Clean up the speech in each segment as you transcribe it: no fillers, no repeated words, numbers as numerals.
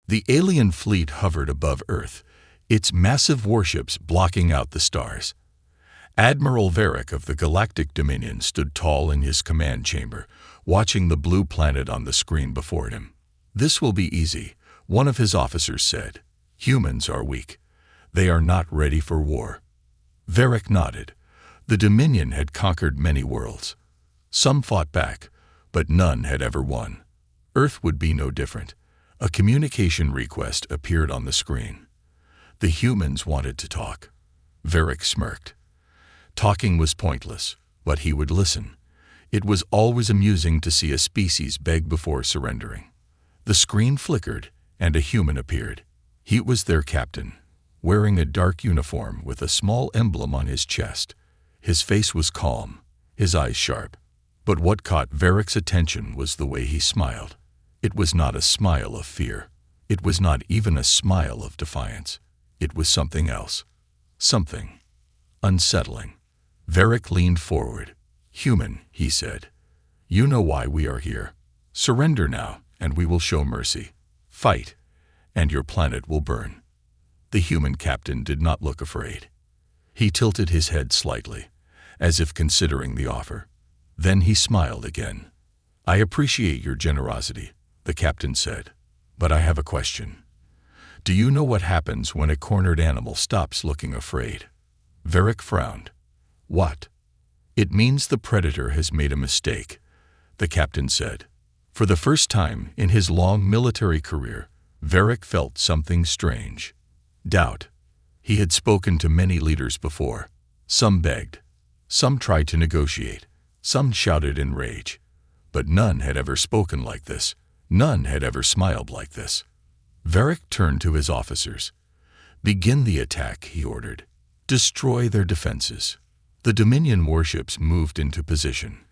The alien fleet hovered above Earth, its massive warships blocking out the stars. Admiral Varric of the Galactic Dominion stood tall in his command chamber, watching the blue planet on the screen before him. "This will be easy," one of his officers said. "Humans are weak. They are not ready for war." Varric nodded. The Dominion had conquered many worlds. Some fought back, but none had ever won. Earth would be no different. A communication request appeared on the screen. The humans wanted to talk. Varric smirked. Talking was pointless, but he would listen. It was always amusing to see a species beg before surrendering. The screen flickered, and a human appeared. He was their captain, wearing a dark uniform with a small emblem on his chest. His face was calm, his eyes sharp. But what caught Varric's attention was the way he smiled. It was not a smile of fear. It was not even a smile of defiance. It was something else. Something unsettling. Varric leaned forward. "Human," he said. "You know why we are here. Surrender now, and we will show mercy. Fight, and your planet will burn." The human captain did not look afraid. He tilted his head slightly, as if considering the offer. Then he smiled again. "I appreciate your generosity," the captain said, "but I have a question. Do you know what happens when a cornered animal stops looking afraid?" Varric frowned. "What?" "It means the predator has made a mistake," the captain said. For the first time in his long military career, Varric felt something strange. Doubt. He had spoken to many leaders before. Some begged. Some tried to negotiate. Some shouted in rage. But none had ever spoken like this. None had ever smiled like this. Varric turned to his officers. "Begin the attack," he ordered. "Destroy their defenses." The Dominion warships moved into position.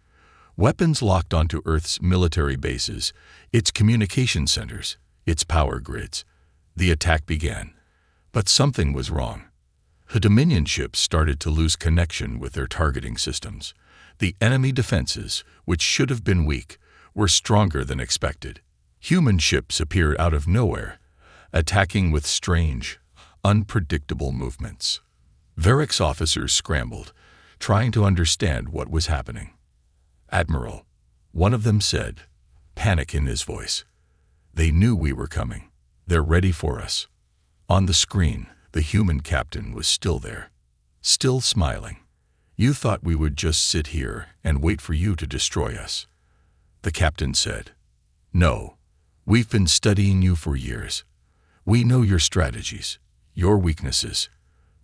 Weapons locked onto Earth's military bases, its communication centers, its power grids. The attack began. But something was wrong. The Dominion ships started to lose connection with their targeting systems. The enemy defenses, which should have been weak, were stronger than expected. Human ships appeared out of nowhere, attacking with strange, unpredictable movements. Varric's officers scrambled, trying to understand what was happening. "Admiral," one of them said, panic in his voice. "They knew we were coming. They're ready for us." On the screen, the human captain was still there, still smiling. "You thought we would just sit here and wait for you to destroy us," the captain said. "No, we've been studying you for years. We know your strategies, your weaknesses."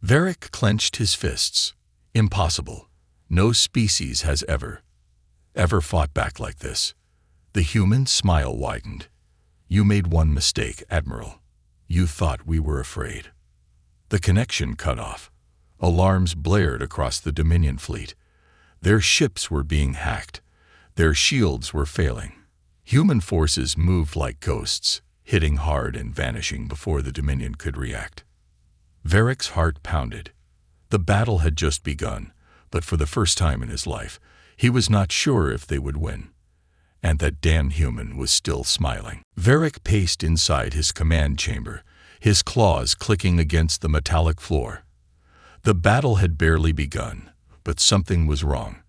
Varric clenched his fists. "Impossible. No species has ever fought back like this." The human smile widened. "You made one mistake, Admiral. You thought we were afraid." The connection cut off. Alarms blared across the Dominion fleet. Their ships were being hacked. Their shields were failing. Human forces moved like ghosts, hitting hard and vanishing before the Dominion could react. Varric's heart pounded. The battle had just begun, but for the first time in his life, he was not sure if they would win. And that damn human was still smiling. Varric paced inside his command chamber, his claws clicking against the metallic floor. The battle had barely begun, but something was wrong.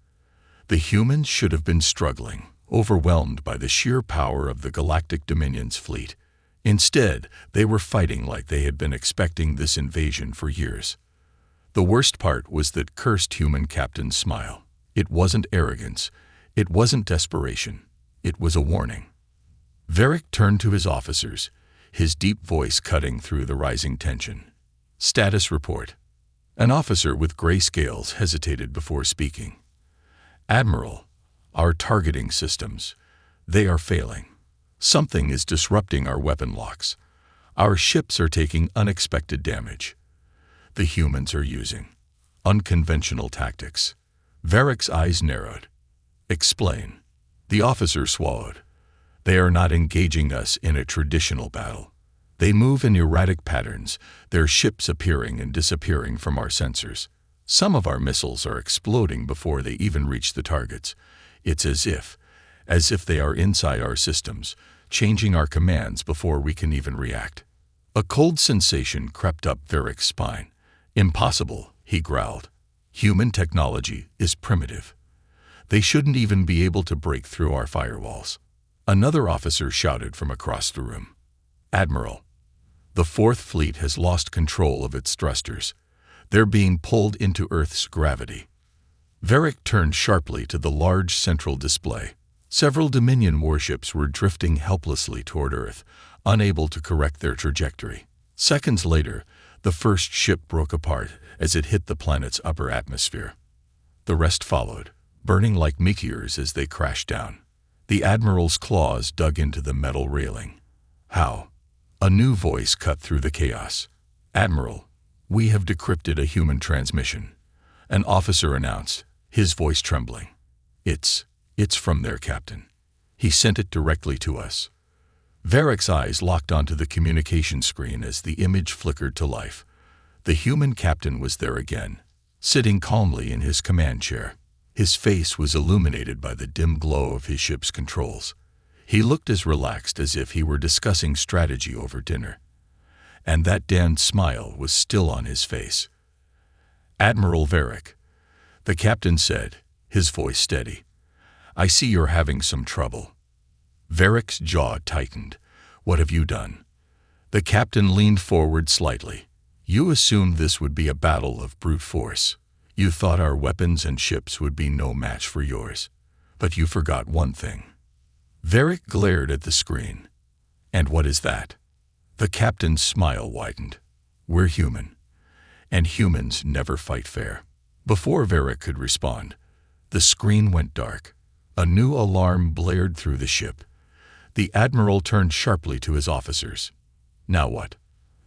The humans should have been struggling, overwhelmed by the sheer power of the Galactic Dominion's fleet. Instead, they were fighting like they had been expecting this invasion for years. The worst part was that cursed human captain's smile. It wasn't arrogance. It wasn't desperation. It was a warning. Varric turned to his officers, his deep voice cutting through the rising tension. "Status report." An officer with gray scales hesitated before speaking. "Admiral, our targeting systems, they are failing. Something is disrupting our weapon locks. Our ships are taking unexpected damage. The humans are using unconventional tactics." Varric's eyes narrowed. "Explain." The officer swallowed. "They are not engaging us in a traditional battle. They move in erratic patterns, their ships appearing and disappearing from our sensors. Some of our missiles are exploding before they even reach the targets. It's as if they are inside our systems, changing our commands before we can even react. A cold sensation crept up Varric's spine. Impossible, he growled. Human technology is primitive. They shouldn't even be able to break through our firewalls. Another officer shouted from across the room. Admiral, the Fourth Fleet has lost control of its thrusters. They're being pulled into Earth's gravity. Varric turned sharply to the large central display. Several Dominion warships were drifting helplessly toward Earth, unable to correct their trajectory. Seconds later, the first ship broke apart as it hit the planet's upper atmosphere. The rest followed, burning like meteors as they crashed down. The Admiral's claws dug into the metal railing. How? A new voice cut through the chaos. Admiral, we have decrypted a human transmission. An officer announced, his voice trembling. It's from their captain. He sent it directly to us. Varric's eyes locked onto the communication screen as the image flickered to life. The human captain was there again, sitting calmly in his command chair. His face was illuminated by the dim glow of his ship's controls. He looked as relaxed as if he were discussing strategy over dinner. And that damned smile was still on his face. Admiral Varric, the captain said, his voice steady. I see you're having some trouble. Varric's jaw tightened. What have you done? The captain leaned forward slightly. You assumed this would be a battle of brute force. You thought our weapons and ships would be no match for yours. But you forgot one thing. Varric glared at the screen. And what is that? The captain's smile widened. We're human. And humans never fight fair. Before Varric could respond, the screen went dark. A new alarm blared through the ship. The Admiral turned sharply to his officers. Now what?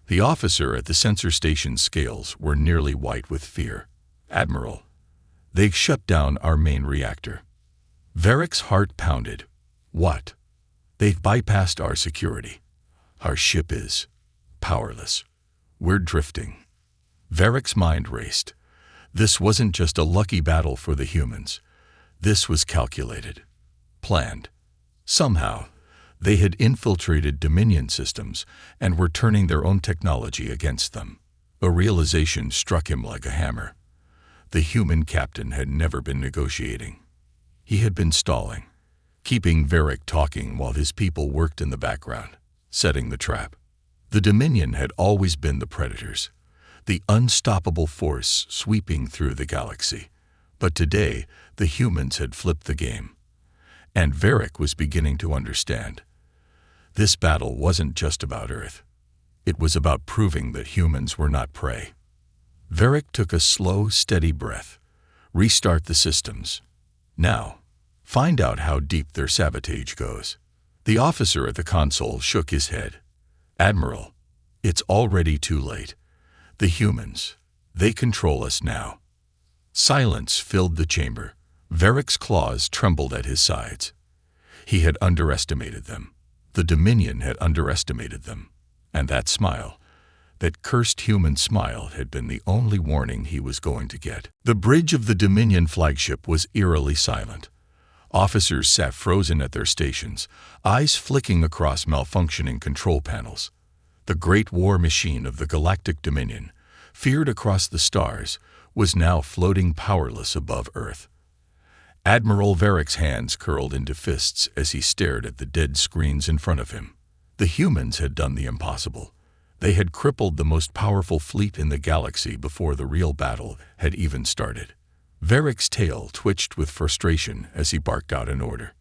The officer at the sensor station's scales were nearly white with fear. Admiral, they've shut down our main reactor. Varric's heart pounded. What? They've bypassed our security. Our ship is powerless. We're drifting. Varric's mind raced. This wasn't just a lucky battle for the humans. This was calculated, planned. Somehow, they had infiltrated Dominion systems and were turning their own technology against them. A realization struck him like a hammer. The human captain had never been negotiating. He had been stalling, keeping Varric talking while his people worked in the background, setting the trap. The Dominion had always been the predators, the unstoppable force sweeping through the galaxy. But today, the humans had flipped the game. And Varric was beginning to understand. This battle wasn't just about Earth. It was about proving that humans were not prey. Varric took a slow, steady breath. Restart the systems. Now, find out how deep their sabotage goes. The officer at the console shook his head. Admiral, it's already too late. The humans, they control us now. Silence filled the chamber. Varric's claws trembled at his sides. He had underestimated them. The Dominion had underestimated them. And that smile, that cursed human smile, had been the only warning he was going to get. The bridge of the Dominion flagship was eerily silent. Officers sat frozen at their stations, eyes flicking across malfunctioning control panels. The great war machine of the Galactic Dominion, feared across the stars, was now floating powerless above Earth. Admiral Varric's hands curled into fists as he stared at the dead screens in front of him. The humans had done the impossible. They had crippled the most powerful fleet in the galaxy before the real battle had even started. Varric's tail twitched with frustration as he barked out an order.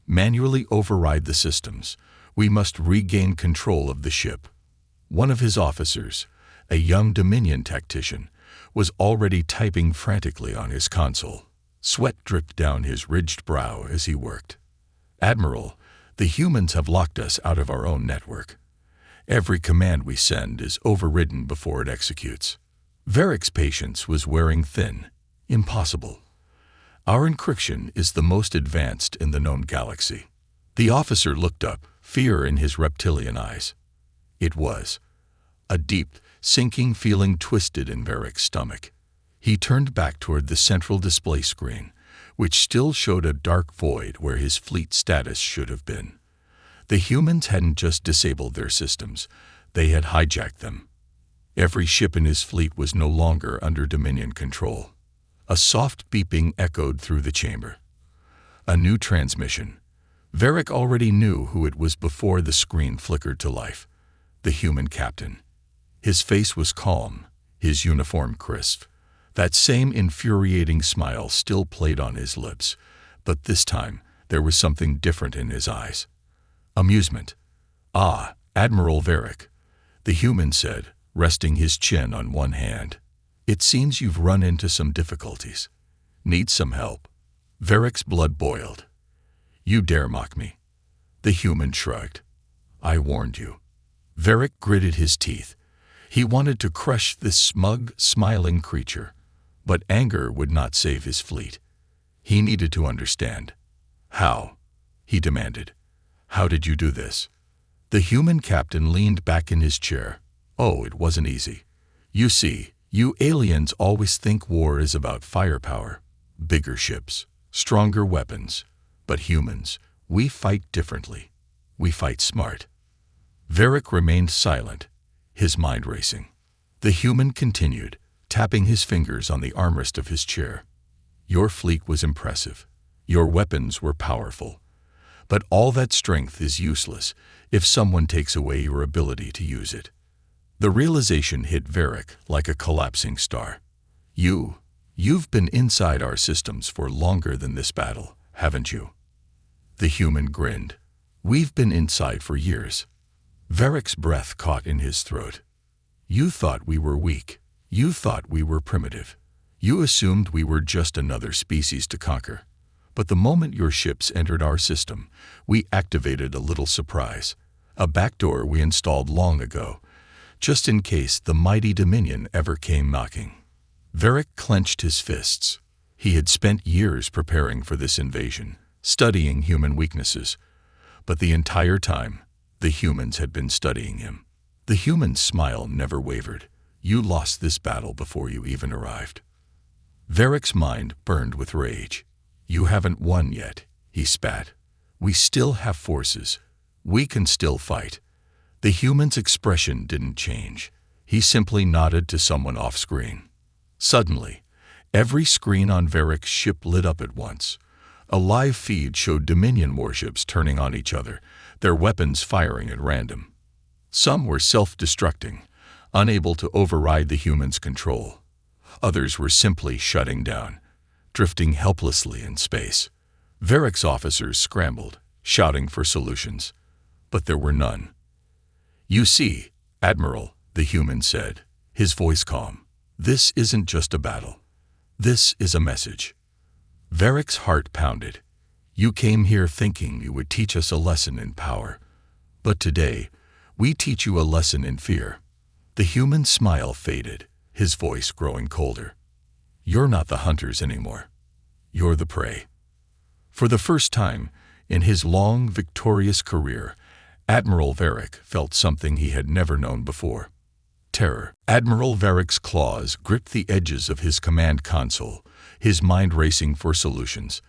Manually override the systems. We must regain control of the ship. One of his officers, a young Dominion tactician, was already typing frantically on his console. Sweat dripped down his ridged brow as he worked. Admiral, the humans have locked us out of our own network. Every command we send is overridden before it executes. Varric's patience was wearing thin. Impossible. Our encryption is the most advanced in the known galaxy. The officer looked up, fear in his reptilian eyes. It was. A deep, sinking feeling twisted in Varric's stomach. He turned back toward the central display screen, which still showed a dark void where his fleet status should have been. The humans hadn't just disabled their systems, they had hijacked them. Every ship in his fleet was no longer under Dominion control. A soft beeping echoed through the chamber. A new transmission. Varric already knew who it was before the screen flickered to life. The human captain. His face was calm, his uniform crisp. That same infuriating smile still played on his lips, but this time there was something different in his eyes. Amusement. "Ah, Admiral Varric," the human said, resting his chin on one hand. "It seems you've run into some difficulties. Need some help?" Varric's blood boiled. "You dare mock me?" The human shrugged. "I warned you." Varric gritted his teeth. He wanted to crush this smug, smiling creature, but anger would not save his fleet. He needed to understand. "How?" he demanded. "How did you do this?" The human captain leaned back in his chair. "Oh, it wasn't easy. You see, you aliens always think war is about firepower, bigger ships, stronger weapons. But humans, we fight differently. We fight smart." Varric remained silent, his mind racing. The human continued, tapping his fingers on the armrest of his chair. "Your fleet was impressive. Your weapons were powerful. But all that strength is useless if someone takes away your ability to use it." The realization hit Varric like a collapsing star. You've been inside our systems for longer than this battle, haven't you?" The human grinned. "We've been inside for years." Varric's breath caught in his throat. "You thought we were weak. You thought we were primitive. You assumed we were just another species to conquer. But the moment your ships entered our system, we activated a little surprise, a backdoor we installed long ago, just in case the mighty Dominion ever came knocking." Varric clenched his fists. He had spent years preparing for this invasion, studying human weaknesses. But the entire time, the humans had been studying him. The human's smile never wavered. "You lost this battle before you even arrived." Varric's mind burned with rage. "You haven't won yet," he spat. "We still have forces. We can still fight." The human's expression didn't change. He simply nodded to someone off-screen. Suddenly, every screen on Varric's ship lit up at once. A live feed showed Dominion warships turning on each other, their weapons firing at random. Some were self-destructing, unable to override the human's control. Others were simply shutting down, drifting helplessly in space. Varric's officers scrambled, shouting for solutions. But there were none. "You see, Admiral," the human said, his voice calm. "This isn't just a battle. This is a message." Varric's heart pounded. "You came here thinking you would teach us a lesson in power. But today, we teach you a lesson in fear." The human smile faded, his voice growing colder. "You're not the hunters anymore. You're the prey." For the first time in his long, victorious career, Admiral Varric felt something he had never known before. Terror. Admiral Varric's claws gripped the edges of his command console, his mind racing for solutions.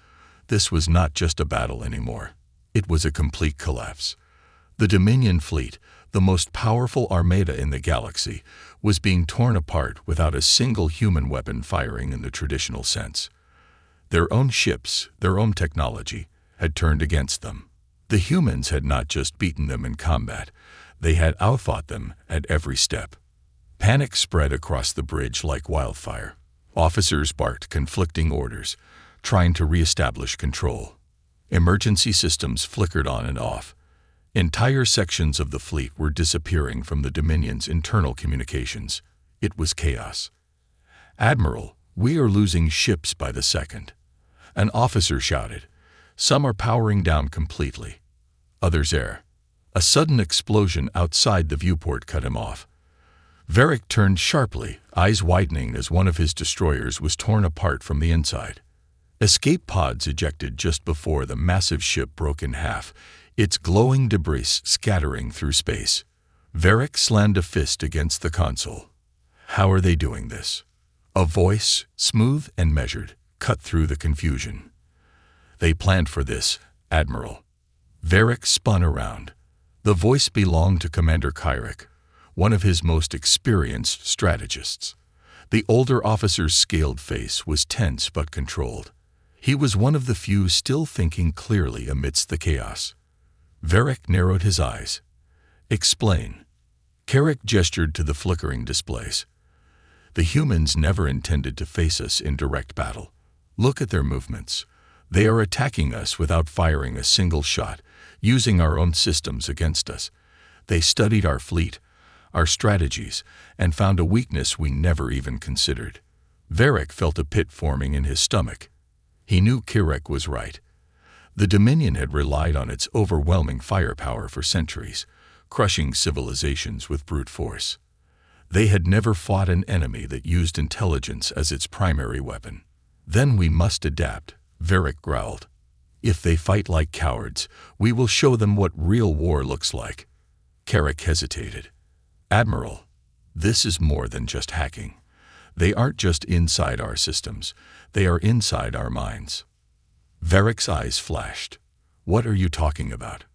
This was not just a battle anymore. It was a complete collapse. The Dominion fleet, the most powerful armada in the galaxy, was being torn apart without a single human weapon firing in the traditional sense. Their own ships, their own technology, had turned against them. The humans had not just beaten them in combat, they had outfought them at every step. Panic spread across the bridge like wildfire. Officers barked conflicting orders, trying to reestablish control. Emergency systems flickered on and off. Entire sections of the fleet were disappearing from the Dominion's internal communications. It was chaos. "Admiral, we are losing ships by the second." An officer shouted. "Some are powering down completely. Others air." A sudden explosion outside the viewport cut him off. Varric turned sharply, eyes widening as one of his destroyers was torn apart from the inside. Escape pods ejected just before the massive ship broke in half, its glowing debris scattering through space. Varric slammed a fist against the console. "How are they doing this?" A voice, smooth and measured, cut through the confusion. "They planned for this, Admiral. Varric spun around. The voice belonged to Commander Kyrek, one of his most experienced strategists. The older officer's scaled face was tense but controlled. He was one of the few still thinking clearly amidst the chaos. Varric narrowed his eyes. "Explain." Kyrek gestured to the flickering displays. "The humans never intended to face us in direct battle. Look at their movements. They are attacking us without firing a single shot, using our own systems against us. They studied our fleet, our strategies, and found a weakness we never even considered." Varric felt a pit forming in his stomach. He knew Kyrek was right. The Dominion had relied on its overwhelming firepower for centuries, crushing civilizations with brute force. They had never fought an enemy that used intelligence as its primary weapon. "Then we must adapt," Varric growled. "If they fight like cowards, we will show them what real war looks like." Kyrek hesitated. "Admiral, this is more than just hacking. They aren't just inside our systems, they are inside our minds." Varric's eyes flashed. "What are you talking about?"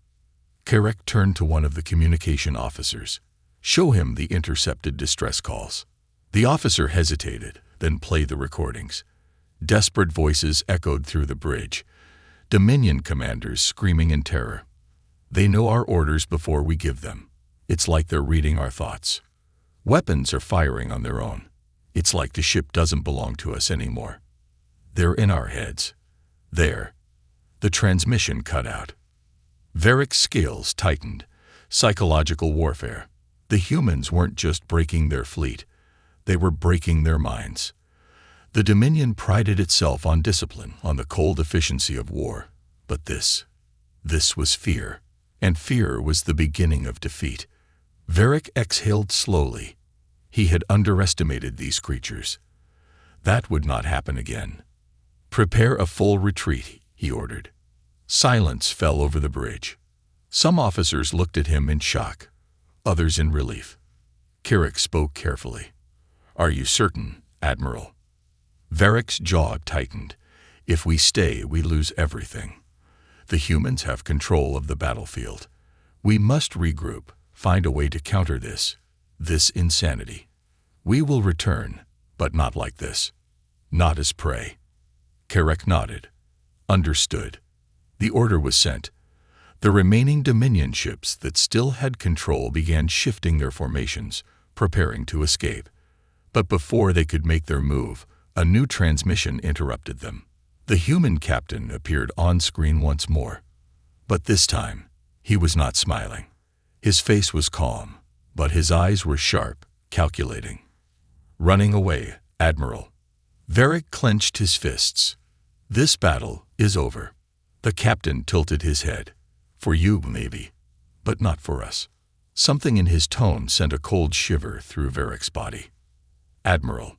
Kyrek turned to one of the communication officers. "Show him the intercepted distress calls." The officer hesitated, then played the recordings. Desperate voices echoed through the bridge. Dominion commanders screaming in terror. "They know our orders before we give them. It's like they're reading our thoughts. Weapons are firing on their own. It's like the ship doesn't belong to us anymore. They're in our heads." There. The transmission cut out. Varric's scales tightened. Psychological warfare. The humans weren't just breaking their fleet. They were breaking their minds. The Dominion prided itself on discipline, on the cold efficiency of war. But this was fear. And fear was the beginning of defeat. Varric exhaled slowly. He had underestimated these creatures. That would not happen again. "Prepare a full retreat," he ordered. Silence fell over the bridge. Some officers looked at him in shock, others in relief. Kyrek spoke carefully. "Are you certain, Admiral?" Varric's jaw tightened. "If we stay, we lose everything. The humans have control of the battlefield. We must regroup, find a way to counter this insanity. We will return, but not like this. Not as prey." Kyrek nodded. "Understood." The order was sent. The remaining Dominion ships that still had control began shifting their formations, preparing to escape. But before they could make their move, a new transmission interrupted them. The human captain appeared on screen once more. But this time, he was not smiling. His face was calm, but his eyes were sharp, calculating. "Running away, Admiral." Varric clenched his fists. "This battle is over." The captain tilted his head. "For you, maybe, but not for us." Something in his tone sent a cold shiver through Varric's body. "Admiral,"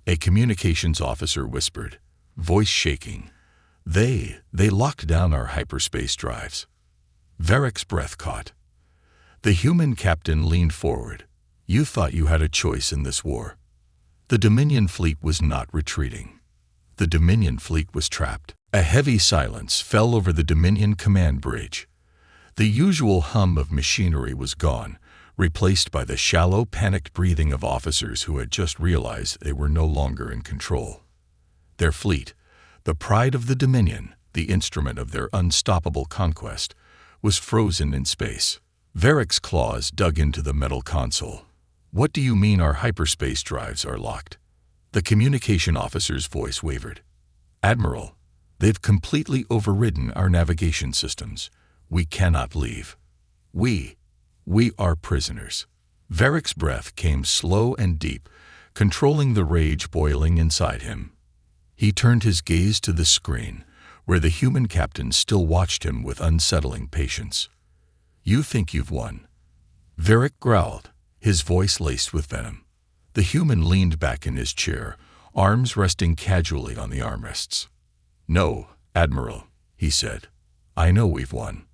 a communications officer whispered, voice shaking. They locked down our hyperspace drives." Varric's breath caught. The human captain leaned forward. "You thought you had a choice in this war." The Dominion fleet was not retreating. The Dominion fleet was trapped. A heavy silence fell over the Dominion command bridge. The usual hum of machinery was gone, replaced by the shallow, panicked breathing of officers who had just realized they were no longer in control. Their fleet, the pride of the Dominion, the instrument of their unstoppable conquest, was frozen in space. Varric's claws dug into the metal console. "What do you mean our hyperspace drives are locked?" The communication officer's voice wavered. "Admiral, they've completely overridden our navigation systems. We cannot leave. We are prisoners." Varric's breath came slow and deep, controlling the rage boiling inside him. He turned his gaze to the screen, where the human captain still watched him with unsettling patience. "You think you've won." Varric growled, his voice laced with venom. The human leaned back in his chair, arms resting casually on the armrests. "No, Admiral," he said. "I know we've won."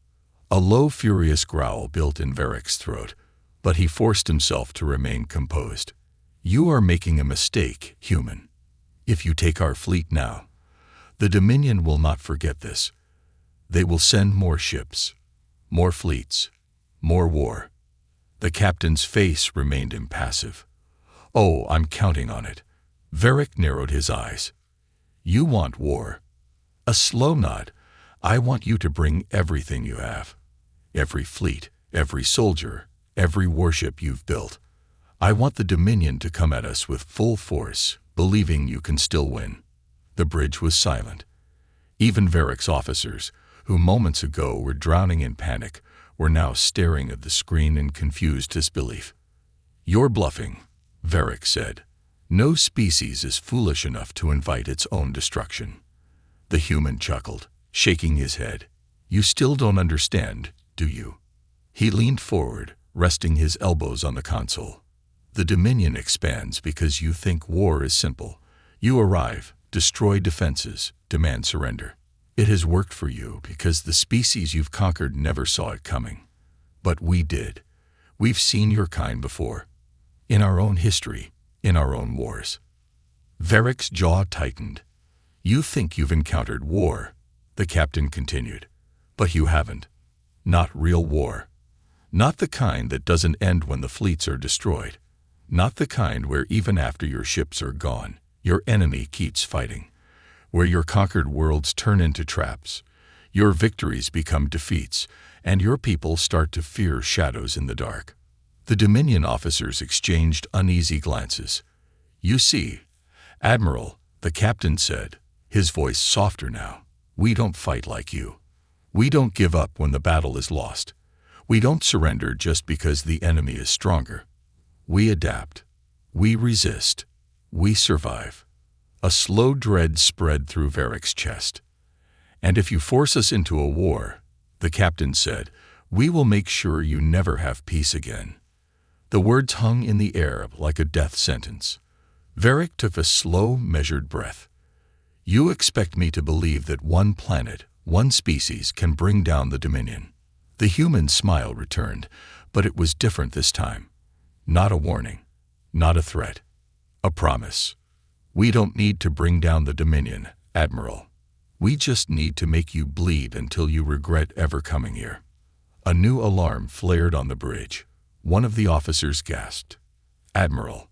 A low, furious growl built in Varric's throat, but he forced himself to remain composed. "You are making a mistake, human. If you take our fleet now, the Dominion will not forget this. They will send more ships, More fleets. More war. The captain's face remained impassive. Oh, I'm counting on it. Varric narrowed his eyes. You want war. A slow nod. I want you to bring everything you have. Every fleet, every soldier, every warship you've built. I want the Dominion to come at us with full force, believing you can still win. The bridge was silent. Even Varric's officers, who moments ago were drowning in panic, were now staring at the screen in confused disbelief. You're bluffing, Varric said. No species is foolish enough to invite its own destruction. The human chuckled, shaking his head. You still don't understand, do you? He leaned forward, resting his elbows on the console. The Dominion expands because you think war is simple. You arrive, destroy defenses, demand surrender. It has worked for you because the species you've conquered never saw it coming. But we did. We've seen your kind before. In our own history, in our own wars. Varric's jaw tightened. You think you've encountered war, the captain continued. But you haven't. Not real war. Not the kind that doesn't end when the fleets are destroyed. Not the kind where even after your ships are gone, your enemy keeps fighting. Where your conquered worlds turn into traps, your victories become defeats, and your people start to fear shadows in the dark. The Dominion officers exchanged uneasy glances. You see, Admiral, the captain said, his voice softer now, we don't fight like you. We don't give up when the battle is lost. We don't surrender just because the enemy is stronger. We adapt. We resist. We survive. A slow dread spread through Varric's chest. And if you force us into a war, the captain said, we will make sure you never have peace again. The words hung in the air like a death sentence. Varric took a slow, measured breath. You expect me to believe that one planet, one species, can bring down the Dominion. The human smile returned, but it was different this time. Not a warning, not a threat, a promise. We don't need to bring down the Dominion, Admiral. We just need to make you bleed until you regret ever coming here. A new alarm flared on the bridge. One of the officers gasped. Admiral,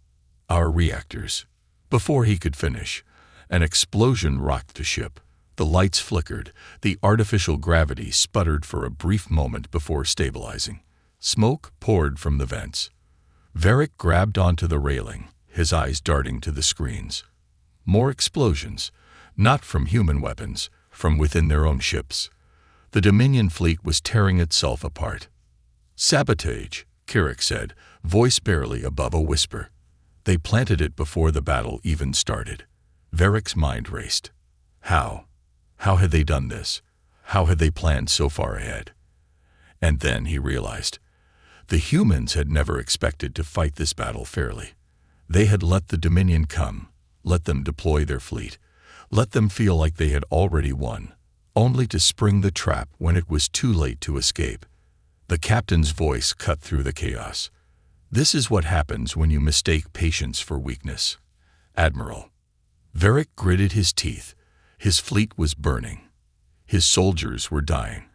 our reactors. Before he could finish, an explosion rocked the ship. The lights flickered. The artificial gravity sputtered for a brief moment before stabilizing. Smoke poured from the vents. Varric grabbed onto the railing, his eyes darting to the screens. More explosions, not from human weapons, from within their own ships. The Dominion fleet was tearing itself apart. Sabotage, Carrick said, voice barely above a whisper. They planted it before the battle even started. Varric's mind raced. How? How had they done this? How had they planned so far ahead? And then he realized. The humans had never expected to fight this battle fairly. They had let the Dominion come, let them deploy their fleet, let them feel like they had already won, only to spring the trap when it was too late to escape. The captain's voice cut through the chaos. This is what happens when you mistake patience for weakness. Admiral. Varric gritted his teeth. His fleet was burning. His soldiers were dying.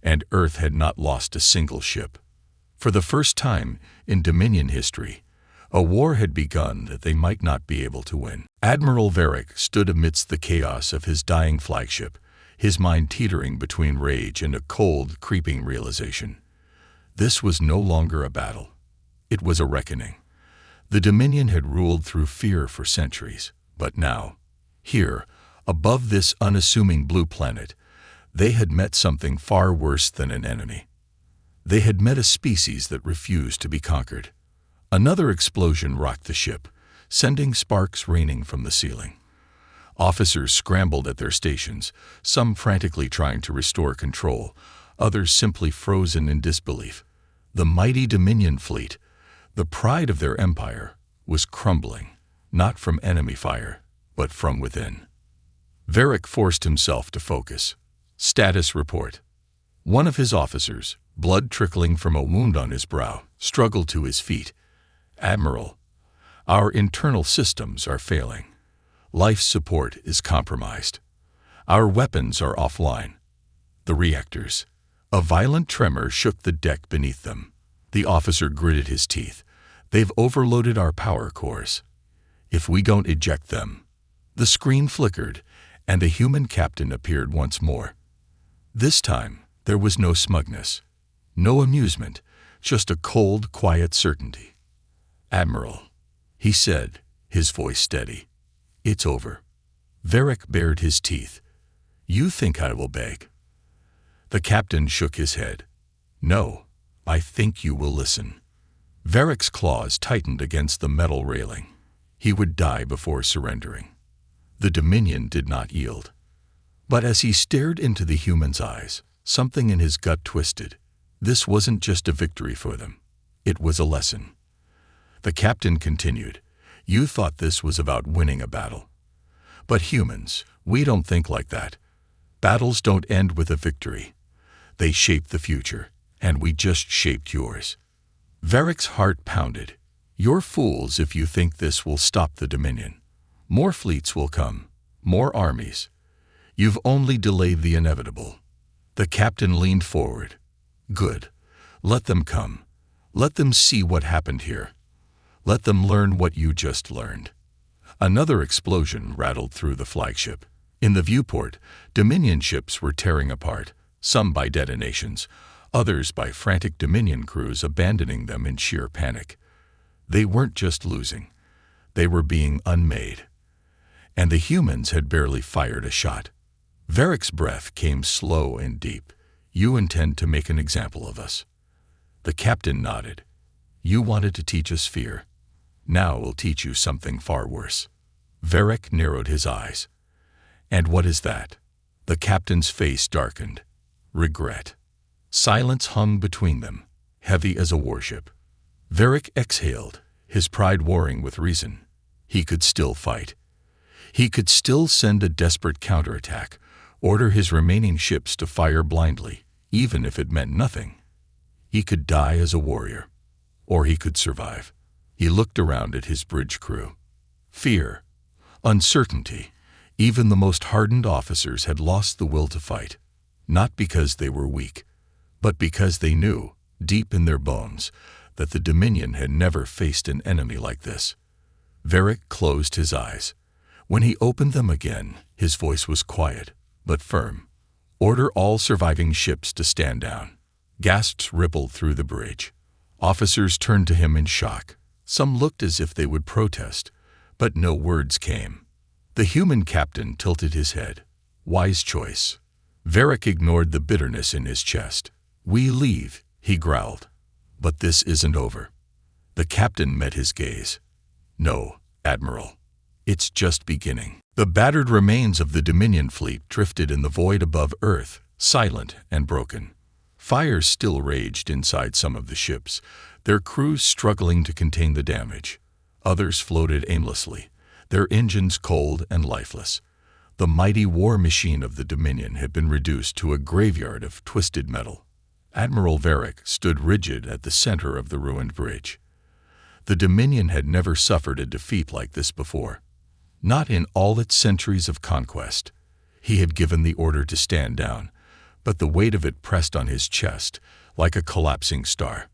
And Earth had not lost a single ship. For the first time in Dominion history, a war had begun that they might not be able to win. Admiral Varric stood amidst the chaos of his dying flagship, his mind teetering between rage and a cold, creeping realization. This was no longer a battle. It was a reckoning. The Dominion had ruled through fear for centuries, but now, here, above this unassuming blue planet, they had met something far worse than an enemy. They had met a species that refused to be conquered. Another explosion rocked the ship, sending sparks raining from the ceiling. Officers scrambled at their stations, some frantically trying to restore control, others simply frozen in disbelief. The mighty Dominion fleet, the pride of their empire, was crumbling, not from enemy fire, but from within. Varric forced himself to focus. Status report. One of his officers, blood trickling from a wound on his brow, struggled to his feet. Admiral, our internal systems are failing. Life support is compromised. Our weapons are offline. The reactors. A violent tremor shook the deck beneath them. The officer gritted his teeth. They've overloaded our power cores. If we don't eject them. The screen flickered, and the human captain appeared once more. This time, there was no smugness, no amusement, just a cold, quiet certainty. "Admiral," he said, his voice steady, "it's over." Varric bared his teeth. "You think I will beg?" The captain shook his head. "No, I think you will listen." Varric's claws tightened against the metal railing. He would die before surrendering. The Dominion did not yield. But as he stared into the human's eyes, something in his gut twisted. This wasn't just a victory for them. It was a lesson. The captain continued, "You thought this was about winning a battle. But humans, we don't think like that. Battles don't end with a victory. They shape the future, and we just shaped yours." Varric's heart pounded. "You're fools if you think this will stop the Dominion. More fleets will come, more armies. You've only delayed the inevitable." The captain leaned forward. "Good. Let them come. Let them see what happened here. Let them learn what you just learned." Another explosion rattled through the flagship. In the viewport, Dominion ships were tearing apart, some by detonations, others by frantic Dominion crews abandoning them in sheer panic. They weren't just losing. They were being unmade. And the humans had barely fired a shot. Varric's breath came slow and deep. "You intend to make an example of us." The captain nodded. "You wanted to teach us fear. Now we'll teach you something far worse." Varric narrowed his eyes. "And what is that?" The captain's face darkened. "Regret." Silence hung between them, heavy as a warship. Varric exhaled, his pride warring with reason. He could still fight. He could still send a desperate counterattack, order his remaining ships to fire blindly, even if it meant nothing. He could die as a warrior, or he could survive. He looked around at his bridge crew. Fear, uncertainty, even the most hardened officers had lost the will to fight, not because they were weak, but because they knew, deep in their bones, that the Dominion had never faced an enemy like this. Varric closed his eyes. When he opened them again, his voice was quiet, but firm. "Order all surviving ships to stand down." Gasps rippled through the bridge. Officers turned to him in shock. Some looked as if they would protest, but no words came. The human captain tilted his head. "Wise choice." Varric ignored the bitterness in his chest. "We leave," he growled. "But this isn't over." The captain met his gaze. "No, Admiral. It's just beginning." The battered remains of the Dominion fleet drifted in the void above Earth, silent and broken. Fires still raged inside some of the ships, their crews struggling to contain the damage. Others floated aimlessly, their engines cold and lifeless. The mighty war machine of the Dominion had been reduced to a graveyard of twisted metal. Admiral Varric stood rigid at the center of the ruined bridge. The Dominion had never suffered a defeat like this before. Not in all its centuries of conquest. He had given the order to stand down, but the weight of it pressed on his chest like a collapsing star.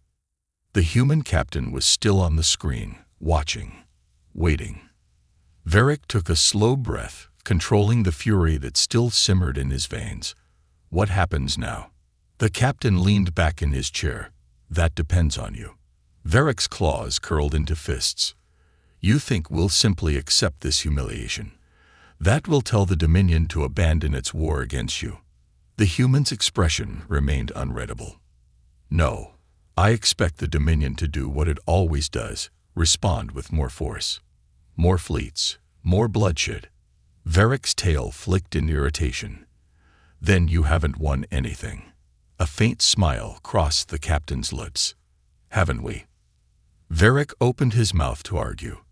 The human captain was still on the screen, watching, waiting. Varric took a slow breath, controlling the fury that still simmered in his veins. "What happens now?" The captain leaned back in his chair. "That depends on you." Varric's claws curled into fists. "You think we'll simply accept this humiliation? That will tell the Dominion to abandon its war against you?" The human's expression remained unreadable. "No, I expect the Dominion to do what it always does, respond with more force. More fleets, more bloodshed." Varric's tail flicked in irritation. "Then you haven't won anything." A faint smile crossed the captain's lips. "Haven't we?" Varric opened his mouth to argue,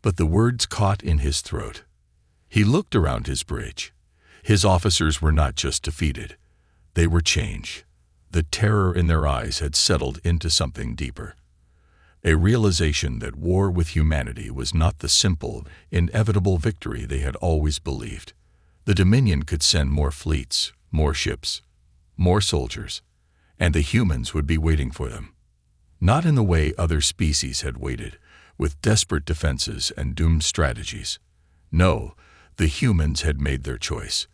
but the words caught in his throat. He looked around his bridge. His officers were not just defeated. They were changed. The terror in their eyes had settled into something deeper. A realization that war with humanity was not the simple, inevitable victory they had always believed. The Dominion could send more fleets, more ships, more soldiers, and the humans would be waiting for them. Not in the way other species had waited, with desperate defenses and doomed strategies. No, the humans had made their choice.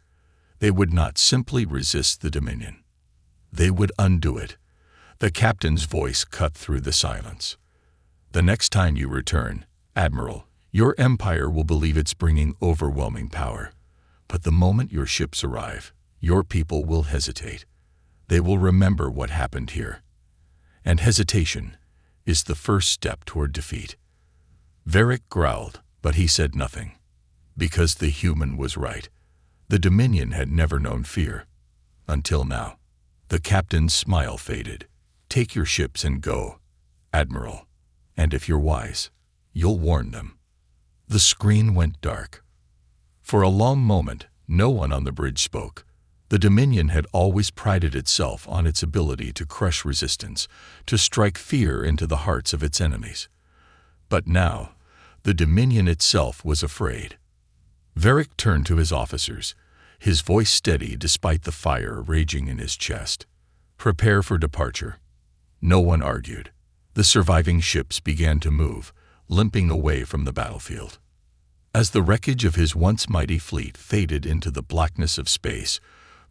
They would not simply resist the Dominion. They would undo it. The captain's voice cut through the silence. The next time you return, Admiral, your empire will believe it's bringing overwhelming power. But the moment your ships arrive, your people will hesitate. They will remember what happened here. And hesitation is the first step toward defeat. Varric growled, but he said nothing. Because the human was right. The Dominion had never known fear. Until now. The captain's smile faded. Take your ships and go, Admiral. And if you're wise, you'll warn them. The screen went dark. For a long moment, no one on the bridge spoke. The Dominion had always prided itself on its ability to crush resistance, to strike fear into the hearts of its enemies. But now, the Dominion itself was afraid. Varric turned to his officers, his voice steady despite the fire raging in his chest. Prepare for departure. No one argued. The surviving ships began to move, limping away from the battlefield. As the wreckage of his once mighty fleet faded into the blackness of space,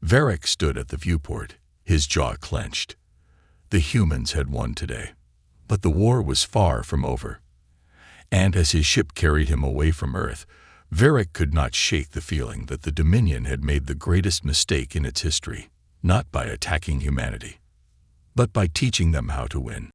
Varric stood at the viewport, his jaw clenched. The humans had won today, but the war was far from over. And as his ship carried him away from Earth, Varric could not shake the feeling that the Dominion had made the greatest mistake in its history, not by attacking humanity, but by teaching them how to win.